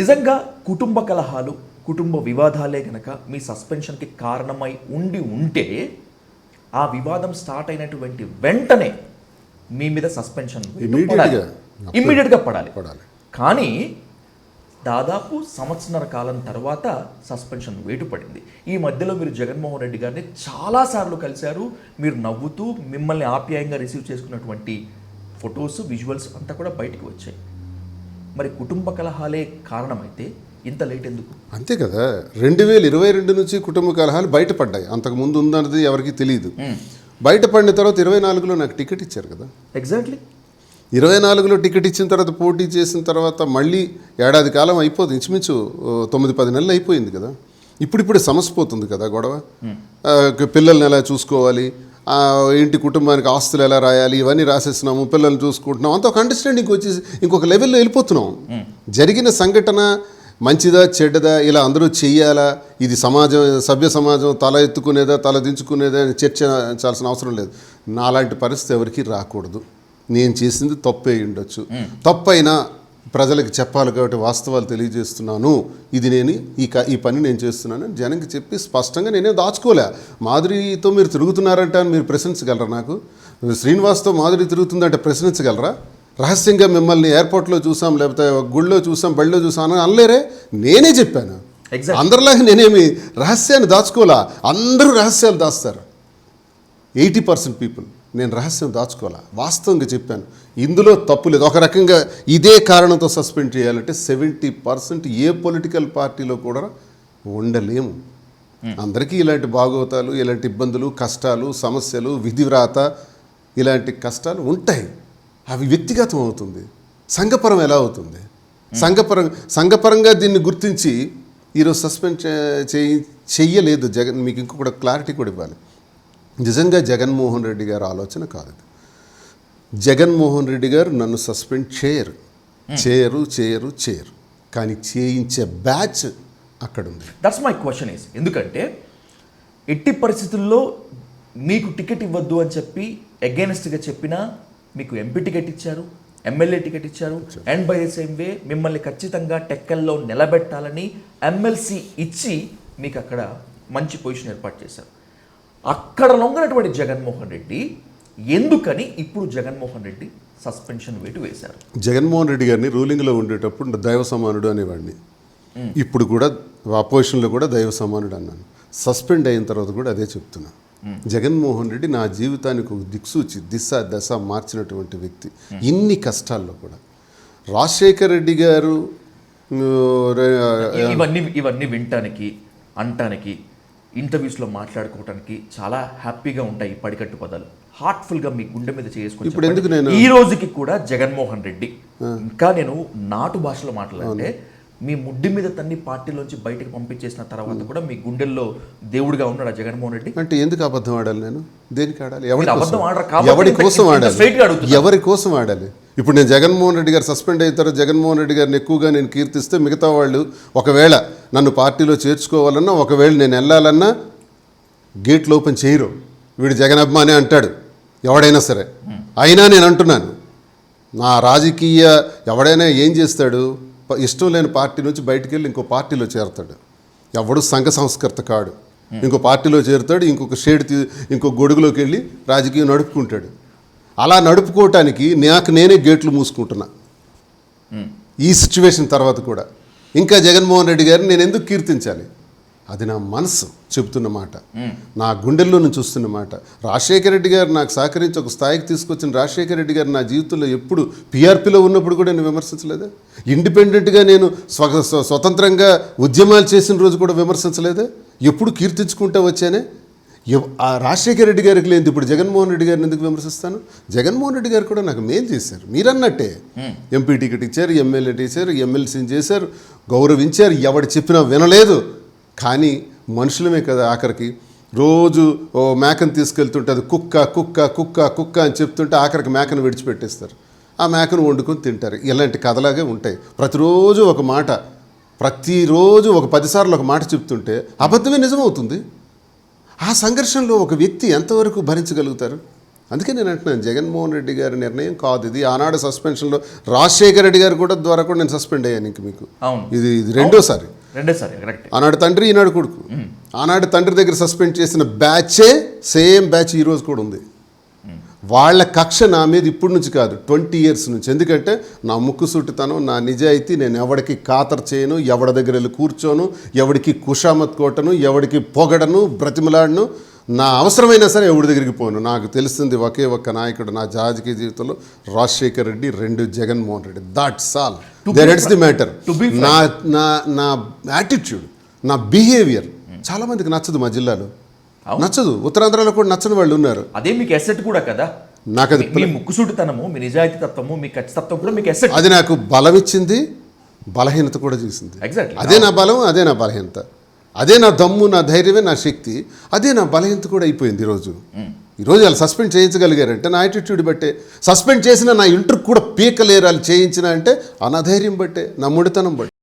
నిజంగా కుటుంబ కలహాలు, కుటుంబ వివాదాలే కనుక మీ సస్పెన్షన్కి కారణమై ఉంటే ఆ వివాదం స్టార్ట్ అయినటువంటి వెంటనే మీ మీద సస్పెన్షన్ ఇమ్మీడియట్గా పడాలి. కానీ దాదాపు సంవత్సరాల కాలం తర్వాత సస్పెన్షన్ వేటు పడింది. ఈ మధ్యలో మీరు జగన్మోహన్ రెడ్డి గారిని చాలాసార్లు కలిశారు. మీరు నవ్వుతూ మిమ్మల్ని ఆప్యాయంగా రిసీవ్ చేసుకున్నటువంటి ఫొటోస్, విజువల్స్ అంతా కూడా బయటికి వచ్చాయి. మరి కుటుంబ కలహాలే కారణమైతే ఇంత లేట్ ఎందుకు? అంతే కదా, 2022 నుంచి కుటుంబ కలహాలు బయటపడ్డాయి. అంతకుముందు ఉందన్నది ఎవరికి తెలియదు. బయటపడిన తర్వాత 24లో నాకు టికెట్ ఇచ్చారు కదా. ఎగ్జాక్ట్లీ 24లో టికెట్ ఇచ్చిన తర్వాత పోటీ చేసిన తర్వాత మళ్ళీ ఏడాది కాలం అయిపోతుంది, ఇంచుమించు 9-10 నెలలు అయిపోయింది కదా. ఇప్పుడిప్పుడే సమసిపోతుంది కదా గొడవ. పిల్లల్ని ఎలా చూసుకోవాలి, ఇంటి కుటుంబానికి ఆస్తులు ఎలా రాయాలి, ఇవన్నీ రాసేస్తున్నాము, పిల్లల్ని చూసుకుంటున్నాం, అంత ఒక అండర్స్టాండింగ్ వచ్చేసి ఇంకొక లెవెల్లో వెళ్ళిపోతున్నాం. జరిగిన సంఘటన మంచిదా చెడ్డదా, ఇలా అందరూ చెయ్యాలా, ఇది సమాజం, సభ్య సమాజం తల ఎత్తుకునేదా తల దించుకునేదా అని చర్చించాల్సిన అవసరం లేదు. నాలాంటి పరిస్థితి ఎవరికి రాకూడదు. నేను చేసింది తప్పే ఉండొచ్చు, తప్పైనా ప్రజలకు చెప్పాలి కాబట్టి వాస్తవాలు తెలియజేస్తున్నాను. ఇది నేను ఈ పని నేను చేస్తున్నాను జనంకి చెప్పి స్పష్టంగా నేనే దాచుకోలే. మాధురితో మీరు తిరుగుతున్నారంటే అని మీరు ప్రశ్నించగలరా? నాకు శ్రీనివాస్తో మాధురి తిరుగుతుందంటే ప్రశ్నించగలరా? రహస్యంగా మిమ్మల్ని ఎయిర్పోర్ట్లో చూసాం, లేకపోతే గుళ్ళో చూసాం, బళ్ళో చూసాం అని అనలేరే. నేనే చెప్పాను. అందరిలాగా నేనేమి రహస్యాన్ని దాచుకోలే. అందరూ రహస్యాలు దాస్తారు. 80% పీపుల్. నేను రహస్యం దాచుకోవాలా, వాస్తవంగా చెప్పాను. ఇందులో తప్పు లేదు. ఒక రకంగా ఇదే కారణంతో సస్పెండ్ చేయాలంటే 70% ఏ పొలిటికల్ పార్టీలో కూడా ఉండలేము. అందరికీ ఇలాంటి భాగవతాలు, ఇలాంటి ఇబ్బందులు, కష్టాలు, సమస్యలు, విధివ్రాత, ఇలాంటి కష్టాలు ఉంటాయి. అవి వ్యక్తిగతం అవుతుంది. సంఘపరం ఎలా అవుతుంది? సంఘపరంగా దీన్ని గుర్తించి ఈరోజు సస్పెండ్ చెయ్యలేదు జగన్. మీకు ఇంకొక క్లారిటీ కూడా ఇవ్వాలి. నిజంగా జగన్మోహన్ రెడ్డి గారు ఆలోచన కాదు. జగన్మోహన్ రెడ్డి గారు నన్ను సస్పెండ్ చేయరు. కానీ చేయించే బ్యాచ్ అక్కడ ఉంది. దట్స్ మై క్వశ్చన్ ఈస్, ఎందుకంటే ఎట్టి పరిస్థితుల్లో మీకు టికెట్ ఇవ్వద్దు అని చెప్పి అగైనెస్ట్గా చెప్పినా మీకు ఎంపీ టికెట్ ఇచ్చారు, ఎమ్మెల్యే టికెట్ ఇచ్చారు, and by the same way మిమ్మల్ని ఖచ్చితంగా టెక్కల్లో నిలబెట్టాలని ఎమ్మెల్సీ ఇచ్చి మీకు అక్కడ మంచి పొజిషన్ ఏర్పాటు చేశారు. అక్కడ లొంగనటువంటి జగన్మోహన్ రెడ్డి ఎందుకని ఇప్పుడు జగన్మోహన్ రెడ్డి సస్పెన్షన్ వేటు వేశారు? జగన్మోహన్ రెడ్డి గారిని రూలింగ్లో ఉండేటప్పుడు దైవ సమానుడు అనేవాడిని. ఇప్పుడు కూడా అపోజిషన్లో కూడా దైవ సమానుడు అన్నాను. సస్పెండ్ అయిన తర్వాత కూడా అదే చెప్తున్నా. జగన్మోహన్ రెడ్డి నా జీవితానికి ఒక దిక్సూచి, దశ మార్చినటువంటి వ్యక్తి. ఇన్ని కష్టాల్లో కూడా రాజశేఖర్ రెడ్డి గారు ఇవన్నీ వినటానికి, అంటానికి, ఇంటర్వ్యూస్లో మాట్లాడుకోవడానికి చాలా హ్యాపీగా ఉంటాయి ఈ పడికట్టు పదాలు. హార్ట్ఫుల్గా మీ గుండె మీద చేసుకుని ఇప్పుడు ఎందుకు నేను ఈ రోజుకి కూడా జగన్మోహన్ రెడ్డి, ఇంకా నేను నాటు భాషలో మాట్లాడితే మీ ముడ్డి మీద తన్ని పార్టీలోంచి బయటకు పంపించేసిన తర్వాత కూడా మీ గుండెల్లో దేవుడిగా ఉన్నాడు ఆ జగన్మోహన్ రెడ్డి. అంటే ఎందుకు అబద్ధం ఆడాలి? నేను దేనికి ఆడాలి? ఎవరి కోసం ఆడాలి? ఇప్పుడు నేను జగన్మోహన్ రెడ్డి గారు సస్పెండ్ అయిన తర్వాత జగన్మోహన్ రెడ్డి గారిని ఎక్కువగా నేను కీర్తిస్తే మిగతా వాళ్ళు ఒకవేళ నన్ను పార్టీలో చేర్చుకోవాలన్నా, ఒకవేళ నేను వెళ్ళాలన్నా గేట్లు ఓపెన్ చేయరు. వీడు జగన్ అభిమాని అంటాడు ఎవడైనా సరే. అయినా నేను అంటున్నాను, నా రాజకీయ ఎవడైనా ఏం చేస్తాడు? ఇష్టం లేని పార్టీ నుంచి బయటికి వెళ్ళి ఇంకో పార్టీలో చేరతాడు. ఎవడు సంఘ సంస్కర్త కాడు. ఇంకో పార్టీలో చేరుతాడు, ఇంకో గొడుగులోకి వెళ్ళి రాజకీయం నడుపుకుంటాడు. అలా నడుపుకోవటానికి నేనే గేట్లు మూసుకుంటున్నా ఈ సిచ్యువేషన్ తర్వాత కూడా. ఇంకా జగన్మోహన్ రెడ్డి గారిని నేను ఎందుకు కీర్తించాలి? అది నా మనసు చెబుతున్న మాట, నా గుండెల్లో నుంచి వస్తున్న మాట. రాజశేఖర రెడ్డి గారు నాకు సహకరించి ఒక స్థాయికి తీసుకొచ్చిన రాజశేఖర రెడ్డి గారు నా జీవితంలో ఎప్పుడు పీఆర్పీలో ఉన్నప్పుడు కూడా నేను విమర్శించలేదా? ఇండిపెండెంట్గా నేను స్వతంత్రంగా ఉద్యమాలు చేసిన రోజు కూడా విమర్శించలేదా? ఎప్పుడు కీర్తించుకుంటూ వచ్చానే. ఆ రాజశేఖర రెడ్డి గారికి లేదు, ఇప్పుడు జగన్మోహన్ రెడ్డి గారిని ఎందుకు విమర్శిస్తాను? జగన్మోహన్ రెడ్డి గారు కూడా నాకు మేలు చేశారు. మీరన్నట్టే ఎంపీ టికెట్ ఇచ్చారు, ఎమ్మెల్యే ఇచ్చారు, ఎమ్మెల్సీని చేశారు, గౌరవించారు. ఎవడు చెప్పినా వినలేదు. కానీ మనుషులమే కదా, ఆఖరికి రోజు మేకను తీసుకెళ్తుంటే అది కుక్క కుక్క కుక్క కుక్క అని చెప్తుంటే ఆఖరికి మేకను విడిచిపెట్టేస్తారు. ఆ మేకను వండుకొని తింటారు. ఇలాంటి కథలాగే ఉంటాయి. ప్రతిరోజు ఒక మాట, ప్రతిరోజు ఒక 10 సార్లు ఒక మాట చెప్తుంటే అబద్ధమే నిజమవుతుంది. ఆ సంఘర్షణలో ఒక వ్యక్తి ఎంతవరకు భరించగలుగుతారు? అందుకే నేను అంటున్నాను జగన్మోహన్ రెడ్డి గారి నిర్ణయం కాదు ఇది. ఆనాడు సస్పెన్షన్లో రాజశేఖర రెడ్డి గారు ద్వారా కూడా నేను సస్పెండ్ అయ్యాను. ఇంక మీకు అవును, ఇది రెండోసారి. కరెక్ట్. ఆనాడు తండ్రి ఈనాడు కొడుకు. ఆనాడు తండ్రి దగ్గర సస్పెండ్ చేసిన బ్యాచే సేమ్ బ్యాచ్ ఈరోజు కూడా ఉంది. వాళ్ళ కక్ష నా మీద ఇప్పటి నుంచి కాదు, 20 years నుంచి. ఎందుకంటే నా ముక్కుసూటితనం, నా నిజాయితీ, నేను ఎవడికి ఖాతరు చేయను, ఎవడి దగ్గర వెళ్ళి కూర్చోను, ఎవడికి కుషామత్ కొట్టను, ఎవడికి పొగడను, బ్రతిమలాడను, నా అవసరమైనా సరే ఎవడి దగ్గరికి పోను. నాకు తెలిసింది ఒకే ఒక్క నాయకుడు నా రాజకీయ జీవితంలో, Rajasekhar Reddy, 2 Jaganmohan Reddy. That's all. That it's the matter. నా నా నా యాటిట్యూడ్, నా బిహేవియర్ చాలామందికి నచ్చదు. మా జిల్లాలో నచ్చదు, ఉత్తరాంధ్రలో కూడా నచ్చని వాళ్ళు ఉన్నారు. అదే మీకు ఎసెట్ కూడా కదా. నాకు అది మీ ముక్కుసూటితనము, మీ నిజాయితీ తత్వము, మీ ఖచ్చితత్వం కూడా మీకు ఎసెట్. అది నాకు బలం ఇచ్చింది, బలహీనత కూడా చేసింది. ఎగ్జాక్ట్లీ. అదే నా బలం, అదే నా బలహీనత, అదే నా దమ్ము, నా ధైర్యమే నా శక్తి, అదే నా బలహీనత కూడా అయిపోయింది ఈరోజు. ఈరోజు వాళ్ళు సస్పెండ్ చేయించగలిగారంటే నా యాటిట్యూడ్ బట్టే. సస్పెండ్ చేసిన నా ఇంటర్కి కూడా పీకలేరాలు చేయించిన అంటే ఆ నా ధైర్యం బట్టే, నా ముడితనం బట్టే.